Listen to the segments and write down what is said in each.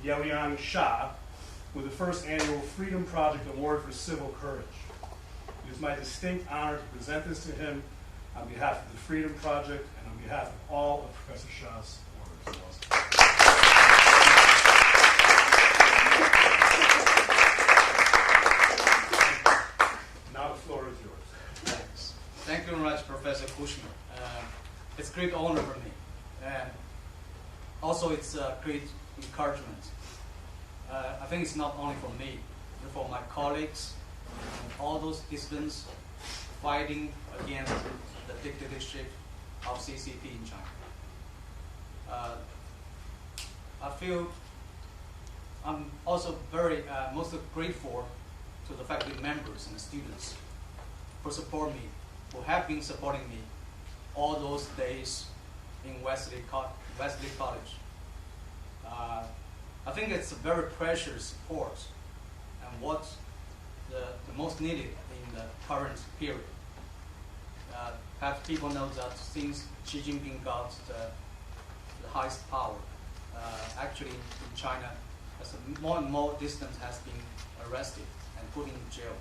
Yeliang with the first annual Freedom Project Award for Civil Courage. It is my distinct honor to present this to him on behalf of the Freedom Project and on behalf of all of Professor Sha's supporters. Now the floor is yours. Thanks. Thank you very much, Professor Kushner. It's a great honor for me. And also it's a great encouragement. I think it's not only for me, but for my colleagues and all those dissidents fighting against the dictatorship of CCP in China. I feel I'm also very most grateful to the faculty members and the students who support me, who have been supporting me all those days in Wesley College. I think it's a very precious support and what's the most needed in the current period. Perhaps people know that since Xi Jinping got the highest power, actually in China, as more and more dissidents has been arrested and put in jail.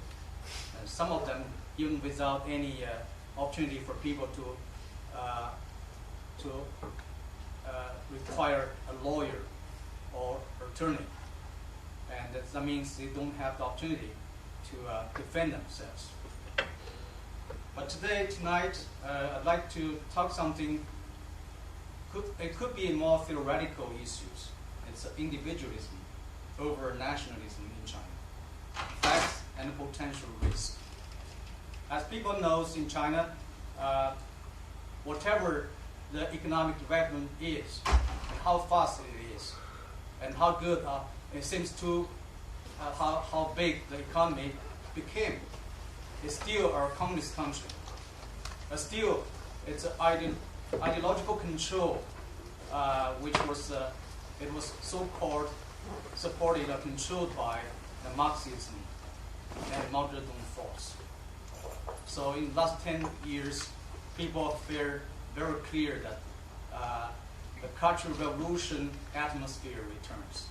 And some of them even without any opportunity for people to require a lawyer or attorney, and that means they don't have the opportunity to defend themselves. But tonight, I'd like to talk something. It could be more theoretical issues. It's individualism over nationalism in China, facts and potential risk. As people know, in China, whatever the economic development is, and how fast it is, and how good it seems to, how big the economy became, it's still our communist country. But still, it's an ideological control, which was it was so-called supported or controlled by the Marxism and Mao Zedong force. So in the last 10 years, people feel very clear that the Cultural Revolution atmosphere returns.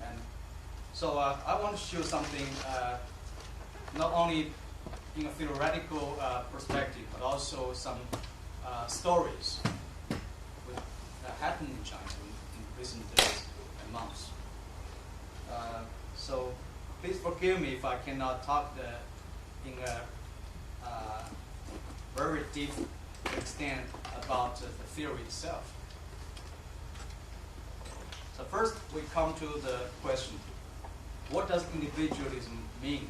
And so I want to show something not only in a theoretical perspective, but also some stories that happened in China in recent days and months. So please forgive me if I cannot talk in a very deep extent about the theory itself. So first we come to the question, what does individualism mean?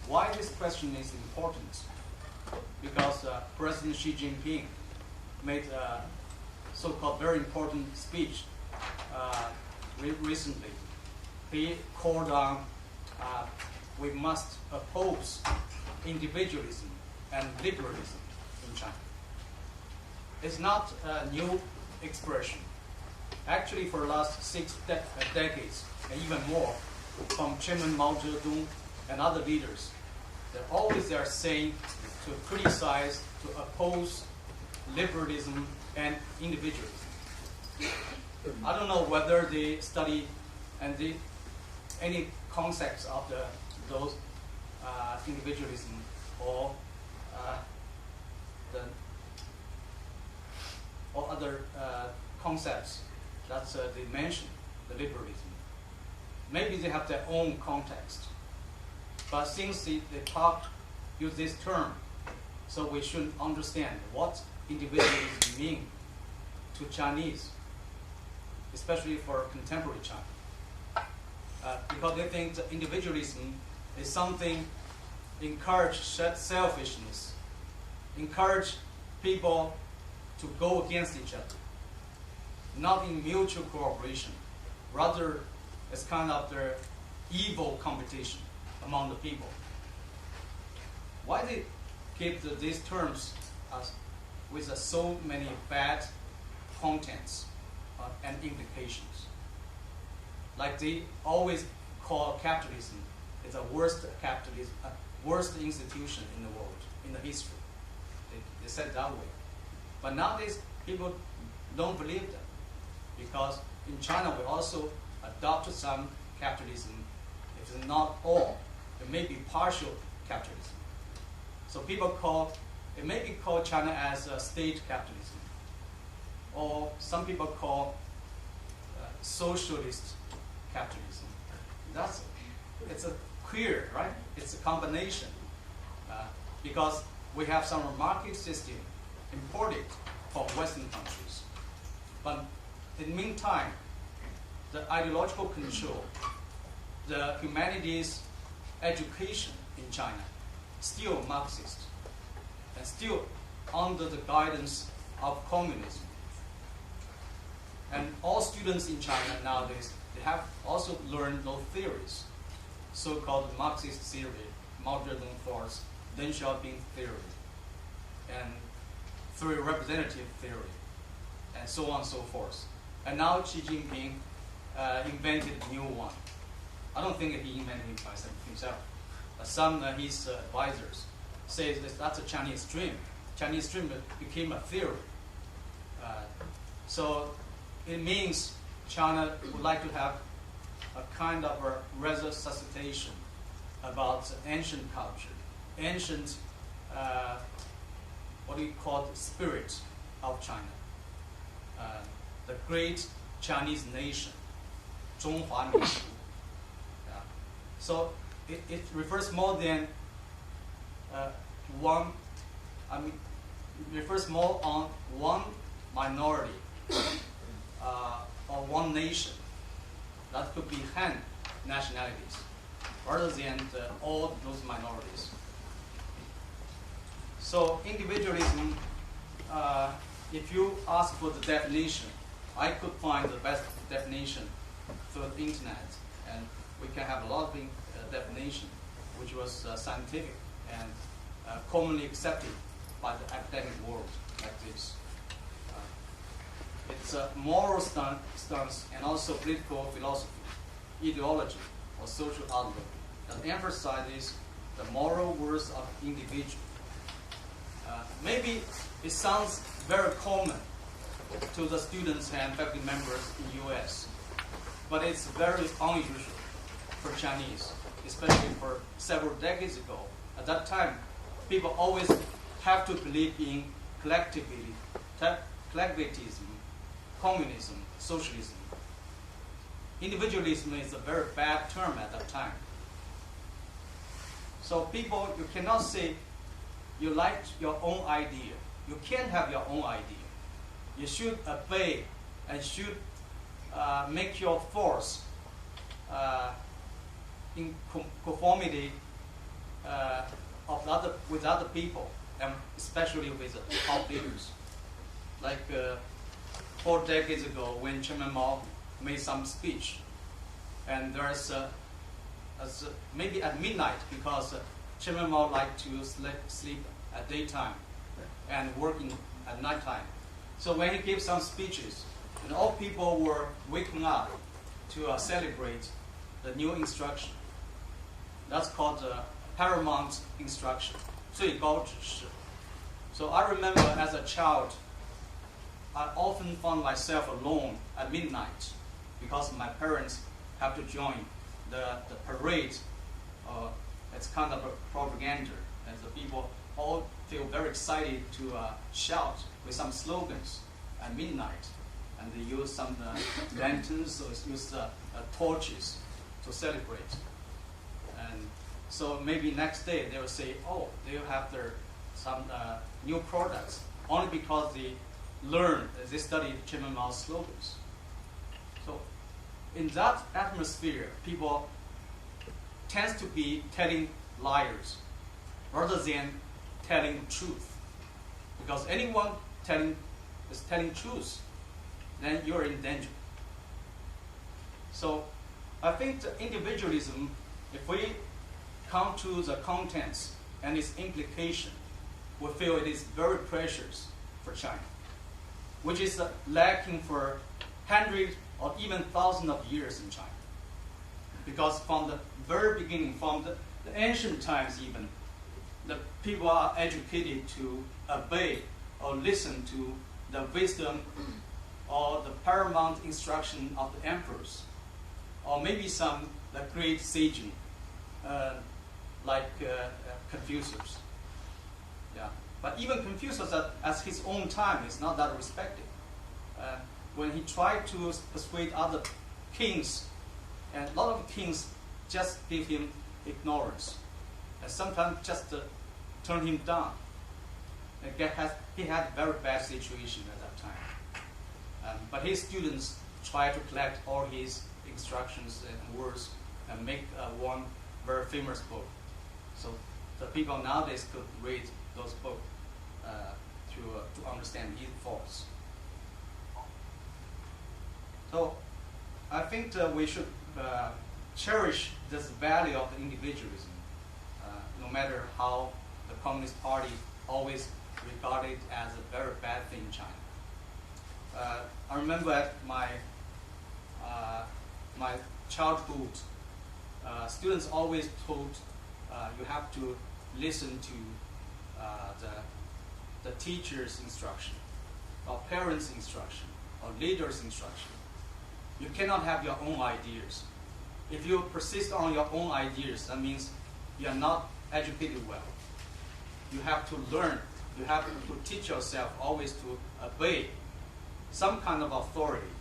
Why this question is important? Because President Xi Jinping made a so-called very important speech recently. He called on we must oppose individualism and liberalism in China. It's not a new expression. Actually, for the last 6 decades, and even more, from Chairman Mao Zedong and other leaders, they are saying to criticize, to oppose liberalism and individualism. I don't know whether they study and any concepts of those individualism or other concepts that they mention, the liberalism. Maybe they have their own context. But since they use this term, so we should understand what individualism means to Chinese, especially for contemporary China. Because they think that individualism is something encourage selfishness, encourage people to go against each other, not in mutual cooperation. Rather, it's kind of their evil competition among the people. Why they give these terms with so many bad contents and implications? Like they always call capitalism is the worst capitalism, worst institution in the world, in the history. They said that way. But nowadays, people don't believe that because in China we also adopt some capitalism. If it's not all, it may be partial capitalism. So it may be called China as a state capitalism, or some people call socialist capitalism. It's a queer, right? It's a combination because we have some market system imported from Western countries. But in the meantime, the ideological control, the humanities education in China, still Marxist, and still under the guidance of communism. And all students in China nowadays, they have also learned those theories, so-called Marxist theory, Mao Zedong thoughts, Deng Xiaoping theory, and three representative theory, and so on and so forth. And now Xi Jinping invented a new one. I don't think he invented it by himself. Some of his advisors say that's a Chinese dream. Chinese dream became a theory. So it means China would like to have a kind of a resuscitation about ancient culture, ancient, what do you call the spirit of China, the great Chinese nation, 中华民族. So it refers more than one. I mean, it refers more on one minority or one nation. That could be Han nationalities, rather than all those minorities. So individualism, if you ask for the definition, I could find the best definition through the internet, and we can have a lot of definition, which was scientific and commonly accepted by the academic world, like this. It's a moral stance and also political philosophy, ideology, or social outlook that emphasizes the moral worth of individual. Maybe it sounds very common to the students and faculty members in US, but it's very unusual for Chinese, especially for several decades ago. At that time, people always have to believe in collectivism, communism, socialism. Individualism is a very bad term at that time. So people, you cannot say you like your own idea. You can't have your own idea. You should obey and should make your force in conformity with other people, and especially with the top leaders. Like 4 decades ago, when Chairman Mao made some speech, and there's maybe at midnight, because Chairman Mao liked to sleep at daytime and working at nighttime. So when he gave some speeches, and all people were waking up to celebrate the new instruction. That's called the paramount instruction, 最高指示. So I remember as a child, I often found myself alone at midnight because my parents have to join the parade. It's kind of a propaganda, and the people all feel very excited to shout with some slogans at midnight, and they use some lanterns or use torches to celebrate. And so maybe next day they will say, oh, they will have some new products, only because they studied Chairman Mao's slogans. So in that atmosphere, people tends to be telling liars rather than telling truth. Because anyone is telling truth, then you're in danger. So I think the individualism, if we come to the contents and its implication, we feel it is very precious for China, which is lacking for hundreds or even thousands of years in China. Because from the very beginning, from the ancient times even, the people are educated to obey or listen to the wisdom or the paramount instruction of the emperors, or maybe some the great sage, like Confucius. Yeah, but even Confucius at his own time is not that respected. When he tried to persuade other kings, and a lot of kings just give him ignorance, and sometimes just turn him down. He had a very bad situation at that time. But his students try to collect all his instructions and words and make one very famous book. So the people nowadays could read those books to understand his thoughts. So I think we should cherish this value of the individualism, no matter how the Communist Party always regarded it as a very bad thing in China. I remember at my childhood, students always told you have to listen to the teacher's instruction, or parents' instruction, or leader's instruction. You cannot have your own ideas. If you persist on your own ideas, that means you are not educated well. You have to learn. You have to teach yourself always to obey some kind of authority.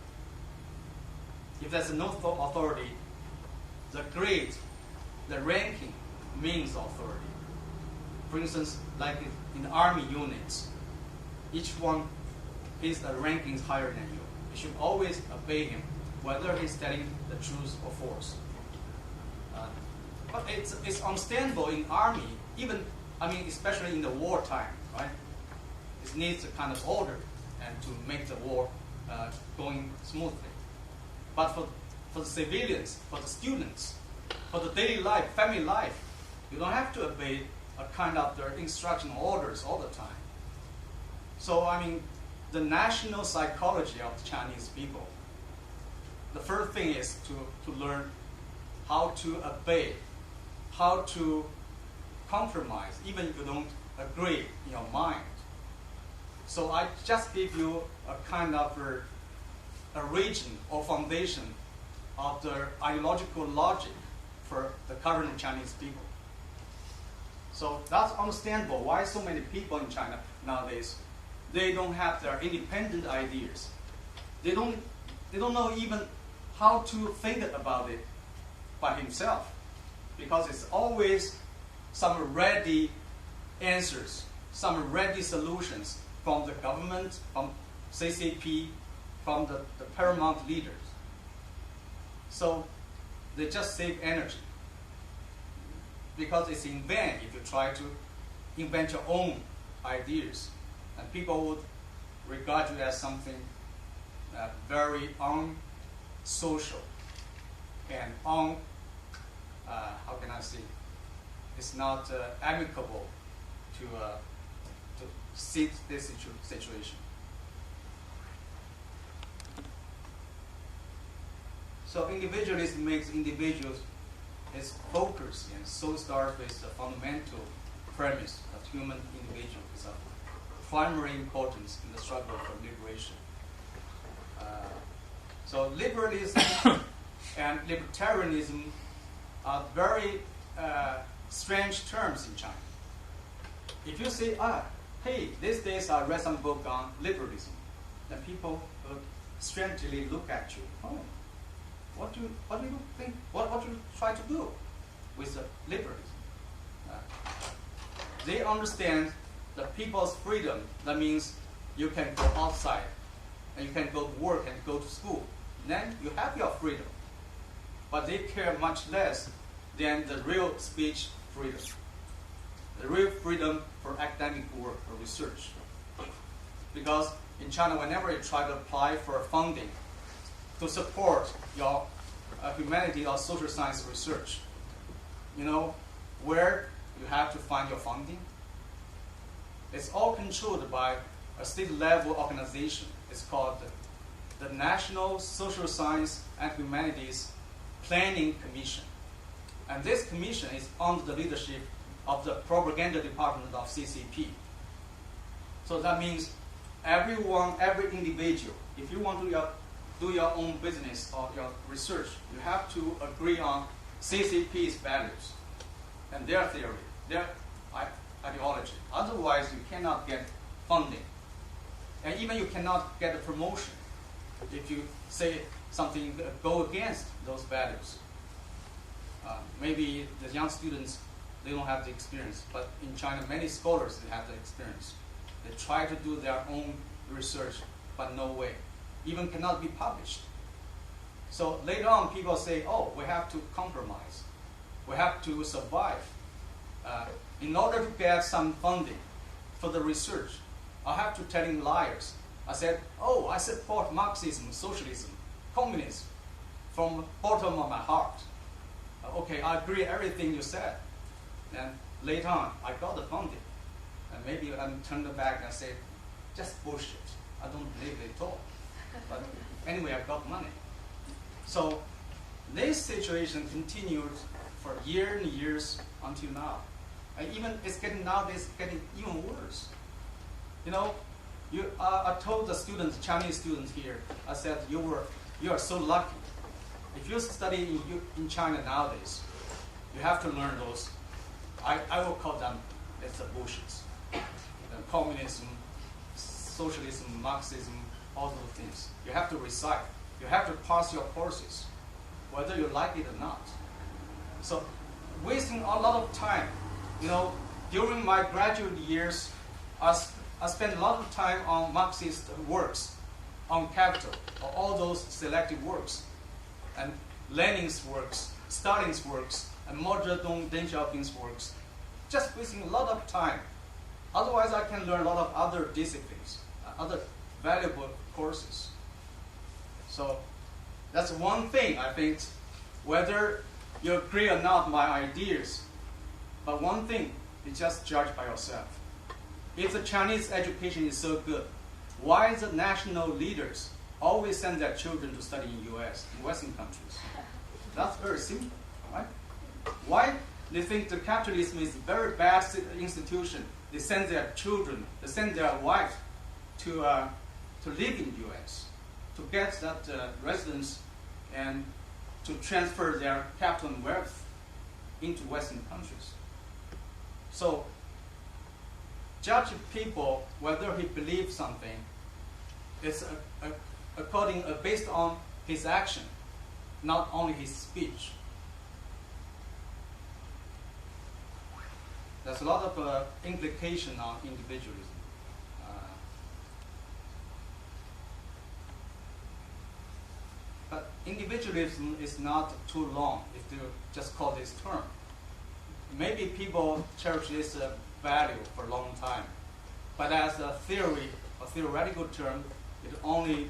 If there's no authority, the grade, the ranking means authority. For instance, like in the army units, each one, his ranking is higher than you. You should always obey him, whether he's telling the truth or false. But it's understandable in army, especially in the wartime, right? It needs a kind of order and to make the war going smoothly. But for the civilians, for the students, for the daily life, family life, you don't have to obey a kind of their instruction orders all the time. So the national psychology of the Chinese people, the first thing is to learn how to obey, how to compromise, even if you don't agree in your mind. So I just give you a kind of a region or foundation of the ideological logic for the current Chinese people. So that's understandable why so many people in China nowadays, they don't have their independent ideas. They don't know even how to think about it by himself, because it's always some ready answers, some ready solutions from the government, from CCP, from the paramount leaders. So they just save energy, because it's in vain if you try to invent your own ideas, and people would regard you as something very unsocial and how can I say, it's not amicable to sit this situation. So individualism makes individuals its focus and so starts with the fundamental premise that human individual is of primary importance in the struggle for liberation. So liberalism and libertarianism are very strange terms in China. If you say, hey, these days I read some book on liberalism, then people will strangely look at you. Oh, what do you think? What do you try to do with liberalism? They understand the people's freedom. That means you can go outside, and you can go to work and go to school. Then you have your freedom. But they care much less than the real speech freedom, the real freedom for academic work or research. Because in China, whenever you try to apply for funding to support your humanities or social science research, you know where you have to find your funding? It's all controlled by a state-level organization. It's called the National Social Science and Humanities Planning Commission. And this commission is under the leadership of the propaganda department of CCP. So that means every individual, if you want to do your own business or your research, you have to agree on CCP's values and their theory, their ideology. Otherwise, you cannot get funding. And even you cannot get a promotion if you say something go against those values. Maybe the young students, they don't have the experience, but in China, many scholars, they have the experience. They try to do their own research, but no way. Even cannot be published. So later on, people say, oh, we have to compromise. We have to survive. In order to get some funding for the research, I have to tell liars. I said, oh, I support Marxism, socialism, communism from the bottom of my heart. Okay, I agree with everything you said. And later on, I got the funding. And maybe I'm turned back and say, just bullshit. I don't believe it at all. But anyway, I got money. So this situation continued for years and years until now. And even it's getting nowadays getting even worse. You know, I told the students, Chinese students here, I said you are so lucky. If you study in China nowadays, you have to learn those. I will call them it's a bullshit. Communism, socialism, Marxism, all those things. You have to recite. You have to pass your courses, whether you like it or not. So, wasting a lot of time. You know, during my graduate years, I spent a lot of time on Marxist works, on Capital, all those selected works, and Lenin's works, Stalin's works, and Mao Zedong, Deng Xiaoping's works. Just wasting a lot of time. Otherwise, I can learn a lot of other disciplines, other valuable courses. So that's one thing, I think, whether you agree or not my ideas, but one thing is just judge by yourself. If the Chinese education is so good, why the national leaders always send their children to study in US, in Western countries? That's very simple, right? Why they think the capitalism is a very bad institution? They send their children, they send their wife to live in US, to get that residence and to transfer their capital and wealth into Western countries. So, judge people whether he believes something is based on his action, not only his speech. There's a lot of implication on individualism. But individualism is not too long if you just call this term. Maybe people cherish this value for a long time. But as a theory, a theoretical term, it's only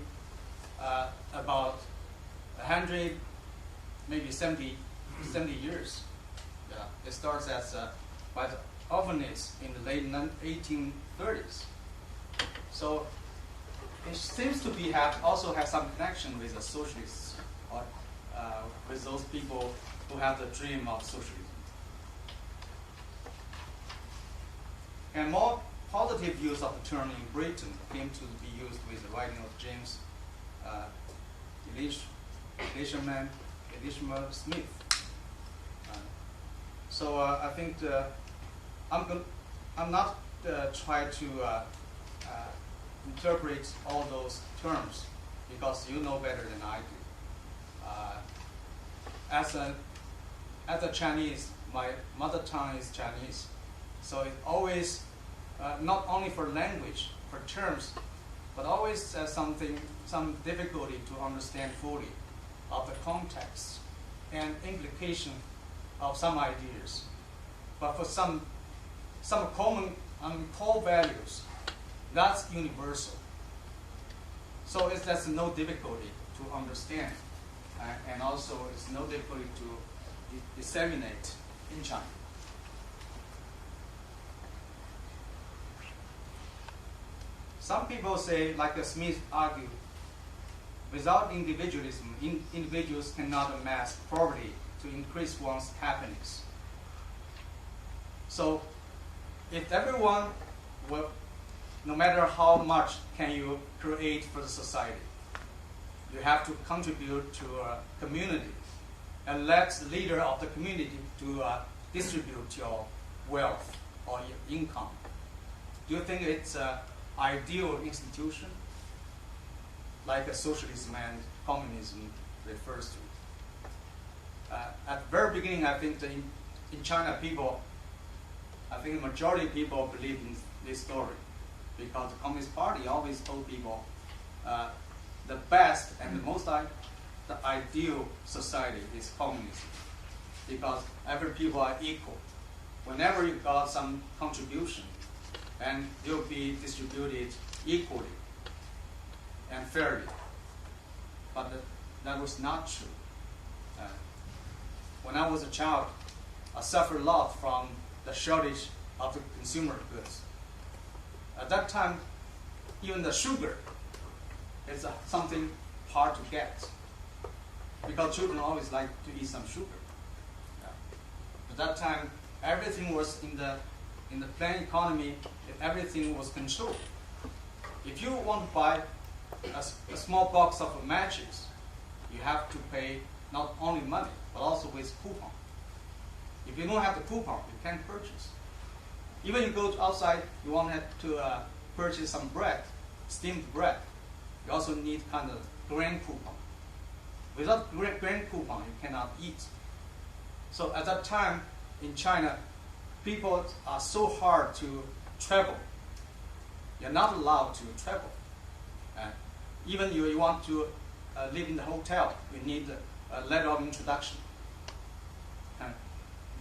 about 100, maybe 70 years. Yeah, it starts as by the Alvinists in the late 1830s. So it seems to be also have some connection with the socialists or with those people who have the dream of socialism. And more positive use of the term in Britain came to be used with the writing of James Elishman Smith. So I think I'm not trying to interpret all those terms because you know better than I do. As a Chinese, my mother tongue is Chinese, so it always not only for language, for terms, but always some difficulty to understand fully of the context and implication of some ideas. But for some common core values, that's universal. So there's no difficulty to understand, and also it's no difficulty to disseminate in China. Some people say, like Smith argued, without individualism, individuals cannot amass property to increase one's happiness. So, if everyone will no matter how much can you create for the society, you have to contribute to a community and let the leader of the community to distribute your wealth or your income. Do you think it's an ideal institution like a socialism and communism refers to? At the very beginning, I think in China, I think the majority of people believe in this story because the Communist Party always told people the best and the ideal society is communism because every people are equal. Whenever you got some contribution, and they'll be distributed equally and fairly. But that was not true. When I was a child, I suffered a lot from the shortage of the consumer goods. At that time, even the sugar is something hard to get because children always like to eat some sugar. At that time, everything was in the planned economy. Everything was controlled. If you want to buy a small box of matches, you have to pay not only money but also with coupon. If you don't have the coupon, you can't purchase. Even you go outside, you want to purchase some bread, steamed bread. You also need kind of grain coupon. Without grain coupon, you cannot eat. So at that time in China, people are so hard to travel. You're not allowed to travel. Even you want to live in the hotel, you need a letter of introduction.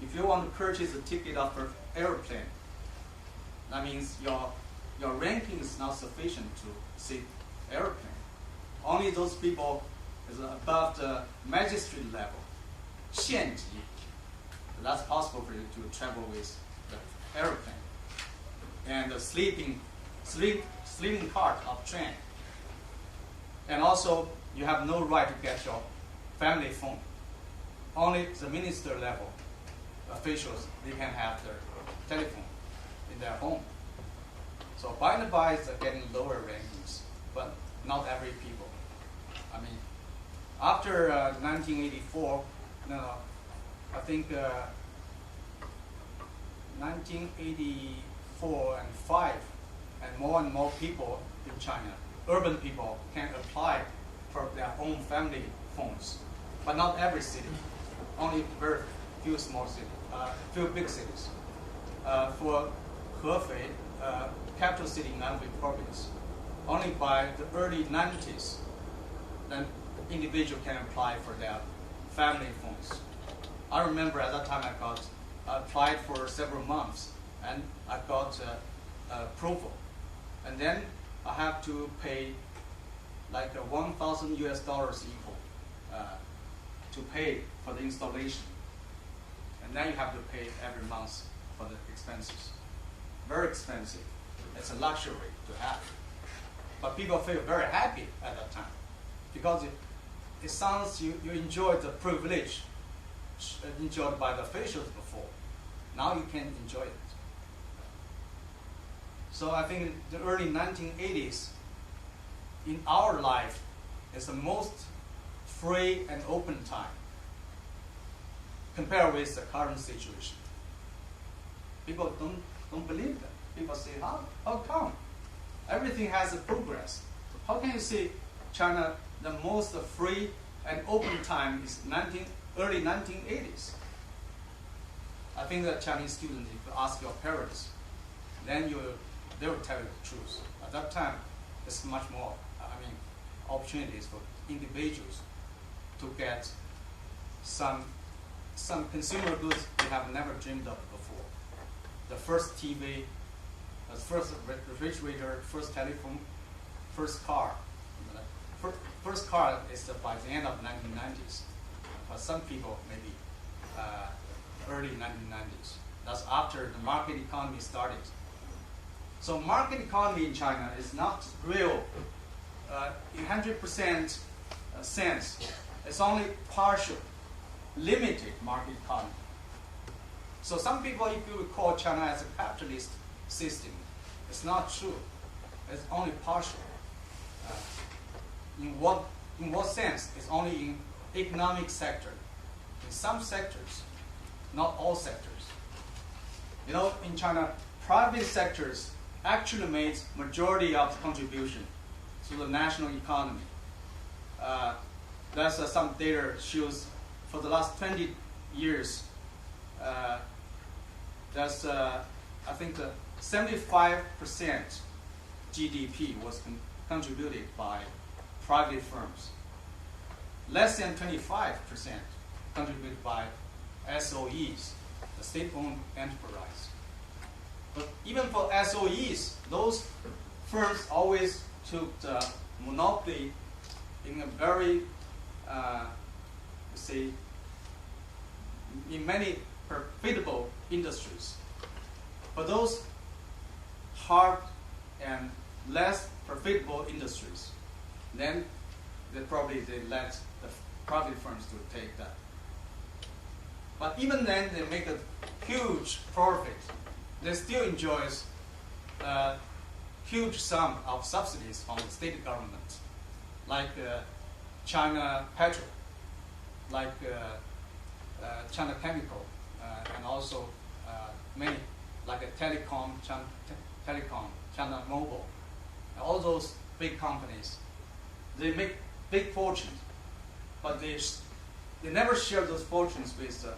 If you want to purchase a ticket of an airplane, that means your ranking is not sufficient to sit airplane. Only those people is above the magistrate level, 县级, that's possible for you to travel with the airplane. And the sleeping part of train. And also, you have no right to get your family phone. Only the minister level officials, they can have their telephone in their home. So by and by, it's getting lower rankings, but not every people. I mean, after 1984, I think 1984 and 5, and more people in China, urban people, can apply for their own family phones, but not every city, only very few small cities, few big cities. For Hefei, capital city in Anhui province, only by the early 90s, then individual can apply for their family phones. I remember at that time I applied for several months, and I got approval. And then I have to pay like $1,000 equal to pay for the installation. And then you have to pay every month for the expenses. Very expensive. It's a luxury to have. But people feel very happy at that time because it sounds you enjoyed the privilege enjoyed by the officials before. Now you can enjoy it. So I think the early 1980s in our life is the most free and open time compared with the current situation. People don't believe that. People say, how come? Everything has a progress. How can you say China, the most free and open time is early 1980s? I think that Chinese students, if you ask your parents, then they will tell you the truth. At that time, there's much more, opportunities for individuals to get some consumer goods they have never dreamed of before. The first TV, the first refrigerator, first telephone, first car. First car is by the end of 1990s. But some people maybe early 1990s. That's after the market economy started. So market economy in China is not real, 100% sense. It's only partial, limited market economy. So some people, if you call China as a capitalist system, it's not true. it's only partial. In what sense? It's only in economic sector. In some sectors, not all sectors. You know, in China, private sectors actually made majority of the contribution to the national economy. There's some data shows for the last 20 years, there's I think 75% GDP was contributed by private firms. Less than 25% contributed by SOEs, the state-owned enterprise. But even for SOEs, those firms always took the monopoly in a very, in many profitable industries. For those hard and less profitable industries, then they let the private firms to take that. But even then, they make a huge profit. They still enjoys a huge sum of subsidies from the state government, like China Petrol, like China Chemical, and also many, like Telecom, China Mobile, all those big companies. They make big fortunes, but they never share those fortunes with the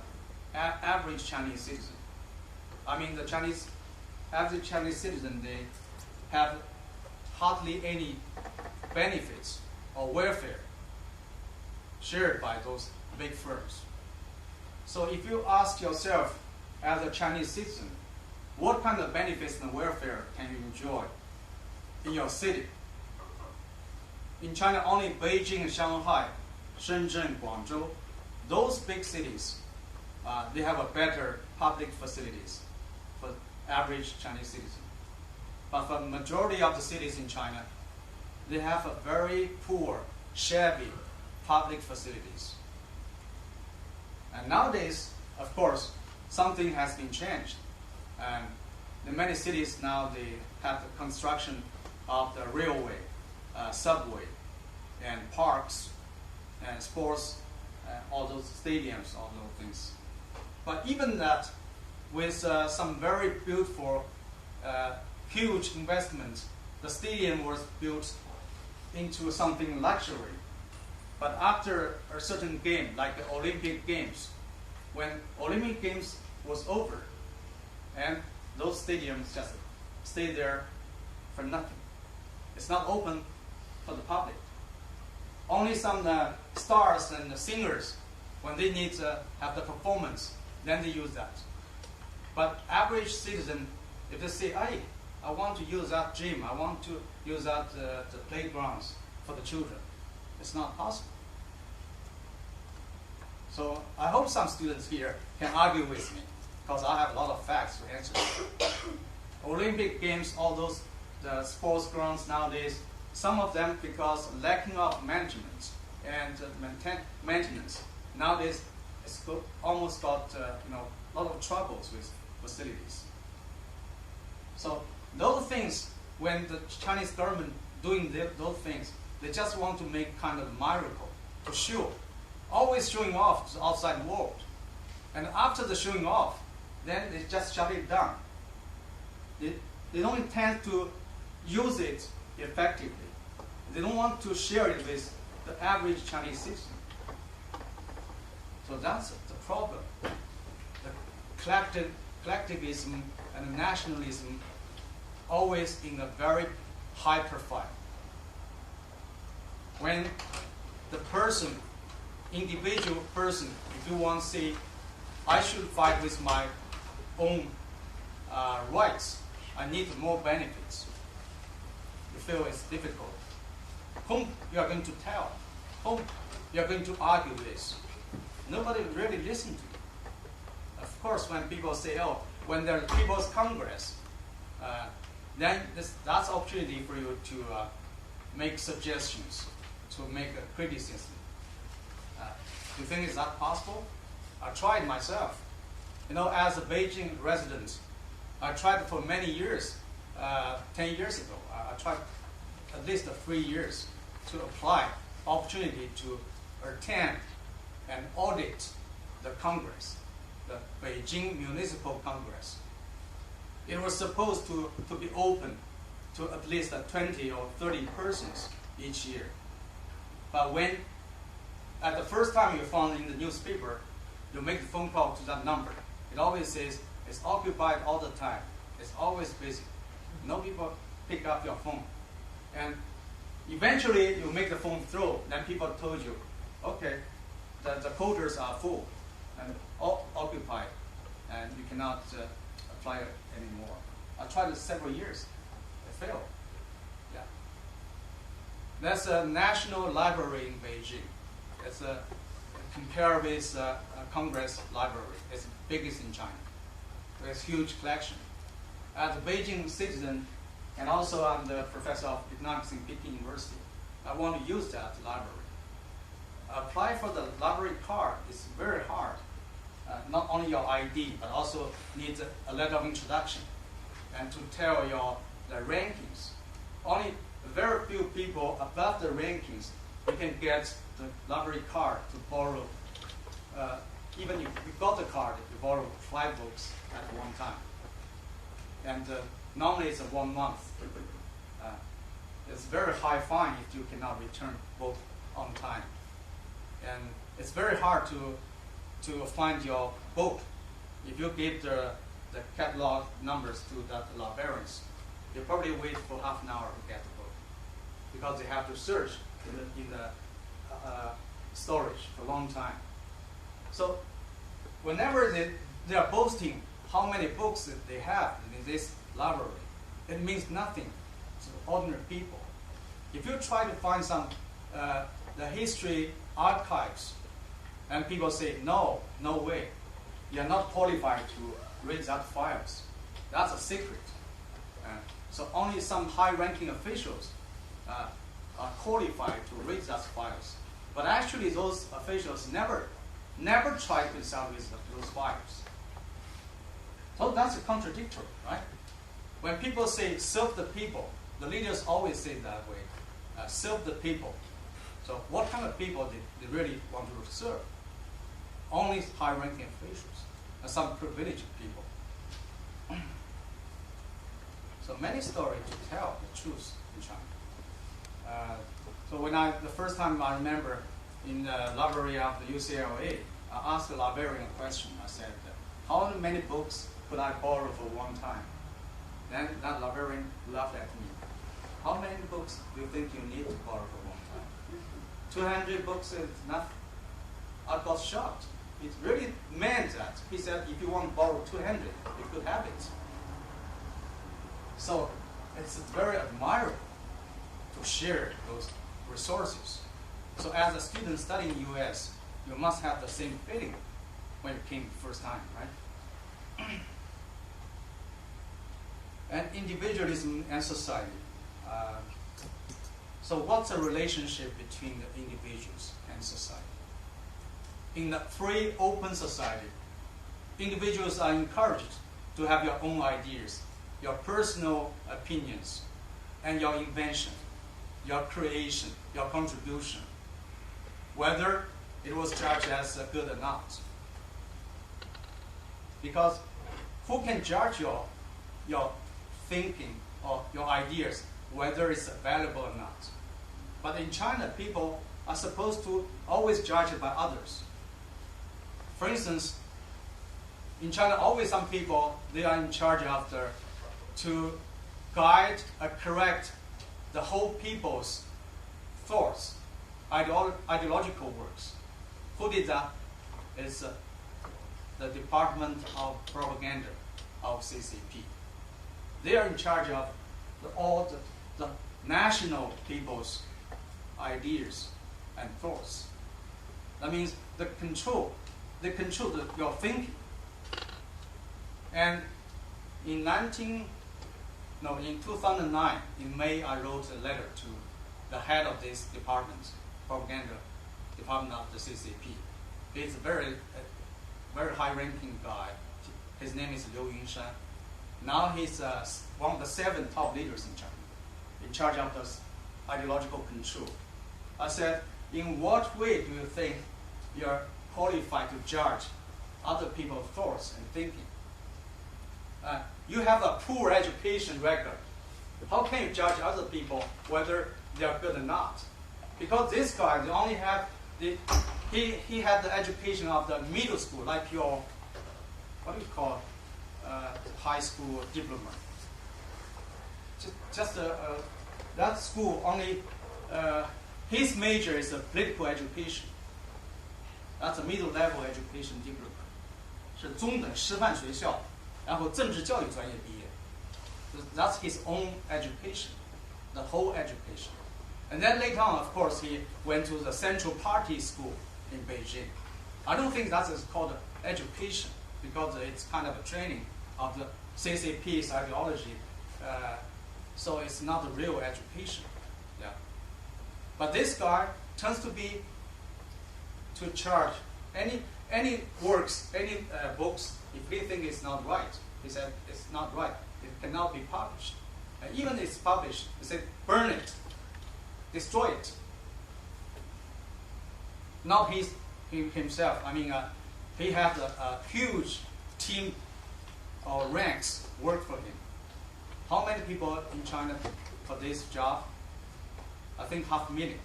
average Chinese citizen. I mean, the average Chinese citizen, they have hardly any benefits or welfare shared by those big firms. So if you ask yourself, as a Chinese citizen, what kind of benefits and welfare can you enjoy in your city? In China, only Beijing, Shanghai, Shenzhen, Guangzhou, those big cities, they have a better public facilities for average Chinese citizen. But for the majority of the cities in China, they have a very poor, shabby public facilities. And nowadays, of course, something has been changed. And in many cities now, they have the construction of the railway, subway, and parks, and sports, all those stadiums, all those things. But even that, with some very beautiful, huge investment, the stadium was built into something luxury. But after a certain game, like the Olympic Games, when Olympic Games was over, and those stadiums just stay there for nothing. It's not open for the public. Only some stars and singers, when they need to have the performance, then they use that. But average citizen, if they say, hey, I want to use that gym, I want to use that the playgrounds for the children, it's not possible. So I hope some students here can argue with me, because I have a lot of facts to answer. Olympic Games, all those the sports grounds nowadays, some of them because lacking of management and maintenance. Nowadays, it's almost got a lot of troubles with facilities. So those things, when the Chinese government doing those things, they just want to make kind of miracle to show, always showing off to the outside world. And after the showing off, then they just shut it down. They don't intend to use it effectively. They don't want to share it with the average Chinese citizen. So that's the problem. The collectivism and nationalism always in a very high profile. When the person, individual person, if you want to say, I should fight with my own rights, I need more benefits, you feel it's difficult. Whom you are going to tell? Whom you are going to argue with? Nobody really listens to you. Of course, when people say, oh, when there's People's Congress, then that's opportunity for you to make suggestions, to make a criticism. Do you think is that possible? I tried myself. As a Beijing resident, I tried for many years 10 years ago. I tried at least 3 years to apply opportunity to attend and audit the Congress, the Beijing Municipal Congress. It was supposed to be open to at least 20 or 30 persons each year. But when, at the first time you found in the newspaper, you make the phone call to that number. It always says it's occupied all the time. It's always busy. No people pick up your phone. And eventually you make the phone through, then people told you, okay, the quotas are full and all occupied, and you cannot apply it anymore. I tried it several years. It failed. Yeah. That's a national library in Beijing. It's compared with Congress Library. It's the biggest in China. It's a huge collection. As a Beijing citizen, and also I'm the professor of economics in Peking University, I want to use that library. Apply for the library card is very hard. Not only your ID, but also needs a letter of introduction and to tell the rankings. Only very few people above the rankings, you can get the library card to borrow. Even if you got the card, you borrow 5 books at one time. And normally it's 1 month. It's very high fine if you cannot return book on time. And it's very hard to find your book. If you give the catalog numbers to the librarians, you probably wait for half an hour to get the book because they have to search in the storage for a long time. So whenever they are boasting how many books that they have in this library, it means nothing to ordinary people. If you try to find some the history archives, and people say, no way, you are not qualified to read that files. That's a secret. So only some high-ranking officials are qualified to read those files. But actually, those officials never try to salvage those files. So that's a contradictory, right? When people say serve the people, the leaders always say that way, serve the people. So what kind of people did they really want to serve? Only high-ranking officials and some privileged people. So many stories to tell the truth in China. So the first time I remember in the library of the UCLA, I asked the librarian a question. I said, how many books could I borrow for one time? Then that librarian laughed at me. How many books do you think you need to borrow for one time? 200 books is nothing. I got shocked. It really meant that. He said, if you want to borrow 200, you could have it. So it's very admirable to share those resources. So as a student studying in the US, you must have the same feeling when you came the first time, right? And individualism and society. So what's the relationship between the individuals and society? In the free, open society, individuals are encouraged to have your own ideas, your personal opinions, and your invention, your creation, your contribution, whether it was judged as good or not. Because who can judge your thinking or your ideas, whether it's valuable or not? But in China, people are supposed to always judge it by others. For instance, in China, always some people, they are in charge of to guide or correct the whole people's thoughts, ideological works. Who did that? It's the Department of Propaganda of CCP. They are in charge of all the national people's ideas and thoughts. That means they control your thinking. And in 2009, in May, I wrote a letter to the head of this department, propaganda department of the CCP. He's a very high-ranking guy. His name is Liu Yunshan. Now he's one of the 7 top leaders in China, in charge of the ideological control. I said, in what way do you think you're qualified to judge other people's thoughts and thinking? You have a poor education record. How can you judge other people whether they are good or not? Because this guy, they only have he had the education of the middle school, like your, what do you call high school diploma. That school only, his major is a political education. That's a middle level education diploma. 是中等师范学校，然后政治教育专业毕业。That's his own education, the whole education. And then later on, of course, he went to the Central Party School in Beijing. I don't think that is called education because it's kind of a training of the CCP's ideology. So it's not a real education. Yeah. But this guy tends to charge any works, any books, if they think it's not right, he said it's not right. It cannot be published. Even if it's published, he said burn it, destroy it. Not himself. I mean, he has a huge team or ranks work for him. How many people in China for this job? I think 500,000.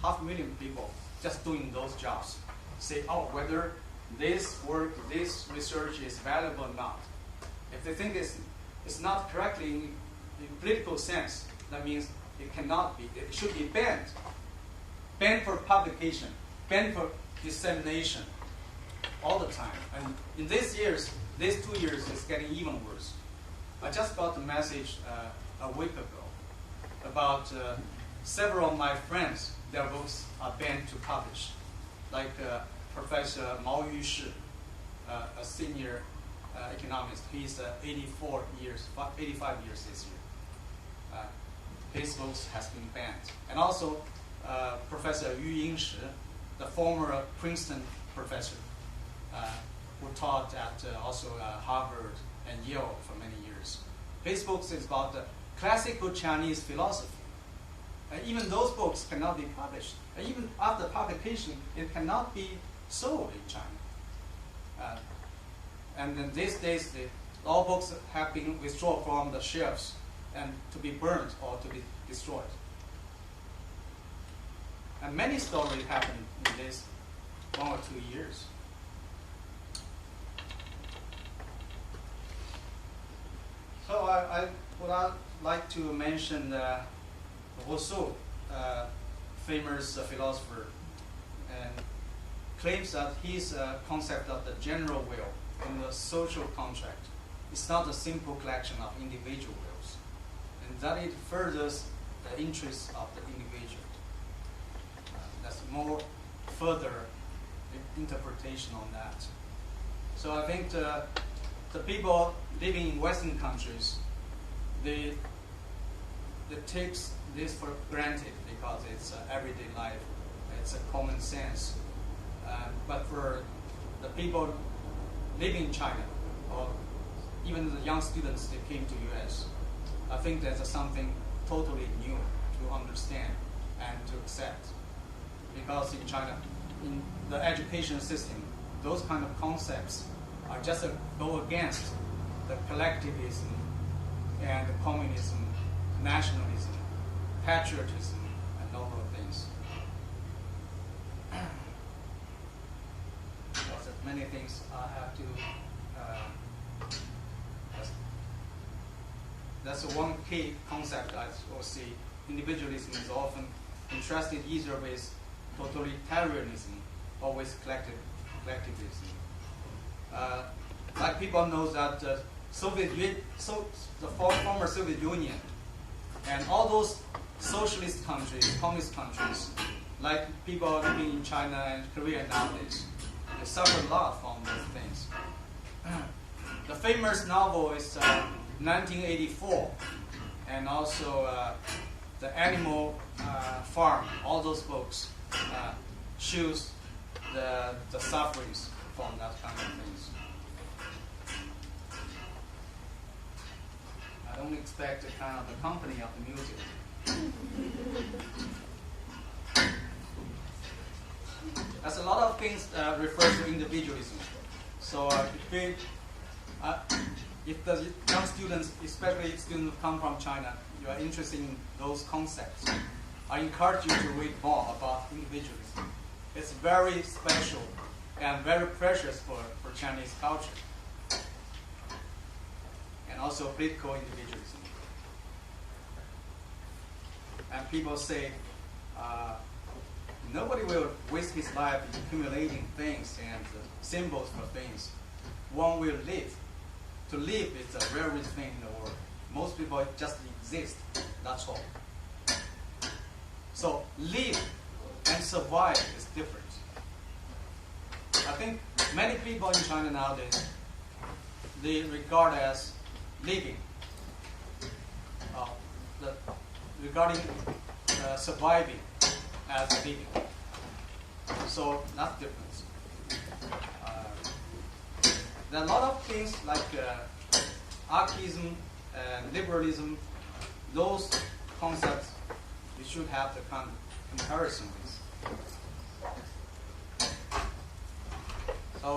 500,000 people just doing those jobs. Say, oh, whether this work, this research is valuable or not. If they think it's not correctly in political sense, that means it cannot be. It should be banned. Banned for publication, banned for dissemination all the time. And in these 2 years, it's getting even worse. I just got a message a week ago about several of my friends, their books are banned to publish. Like Professor Mao Yushi, a senior economist. He's 85 years this year. His books has been banned. And also Professor Yu Yingshi, the former Princeton professor, who taught at also Harvard and Yale for many years. His books is about the classical Chinese philosophy. Even those books cannot be published. Even after publication, it cannot be sold in China. And then these days, all books have been withdrawn from the shelves and to be burned or to be destroyed. And many stories happened in this 1 or 2 years. So I would like to mention Rousseau, famous philosopher, and claims that his concept of the general will and the social contract is not a simple collection of individual wills, and that it furthers the interests of the individual. That's more further interpretation on that. So I think the people living in Western countries, they takes this for granted because it's everyday life, it's a common sense. But for the people living in China, or even the young students that came to US, I think that's something totally new to understand and to accept. Because in China, in the education system, those kind of concepts are just go against the collectivism and the communism, nationalism, patriotism, and all those things. There's many things I have to. That's one key concept I will see. Individualism is often contrasted either with totalitarianism or with collectivism. Like people know that the former Soviet Union and all those socialist countries, communist countries, like people living in China and Korea nowadays, they suffer a lot from those things. The famous novel is 1984, and also The Animal Farm. All those books shows the sufferings from that kind of things. don't expect the kind of the company of the music. There's a lot of things refer to individualism. So if the young students, especially students who come from China, you are interested in those concepts, I encourage you to read more about individualism. It's very special and very precious for Chinese culture. And also political individualism. And people say, nobody will waste his life accumulating things and symbols for things. One will live. To live is a rare thing in the world. Most people just exist, that's all. So live and survive is different. I think many people in China nowadays, they regard as living, regarding surviving as living. So that's different. There are a lot of things like anarchism and liberalism. Those concepts we should have the comparison with. So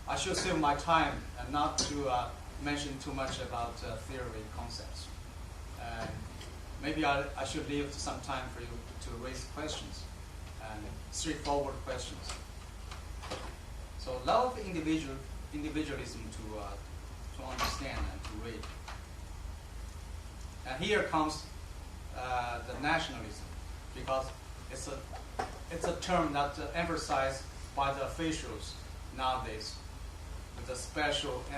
I should save my time and not to mention too much about theory concepts. Maybe I should leave some time for you to raise questions and straightforward questions. So love individualism to understand and to read. And here comes the nationalism, because it's a term that's emphasized by the officials nowadays with a special emphasis.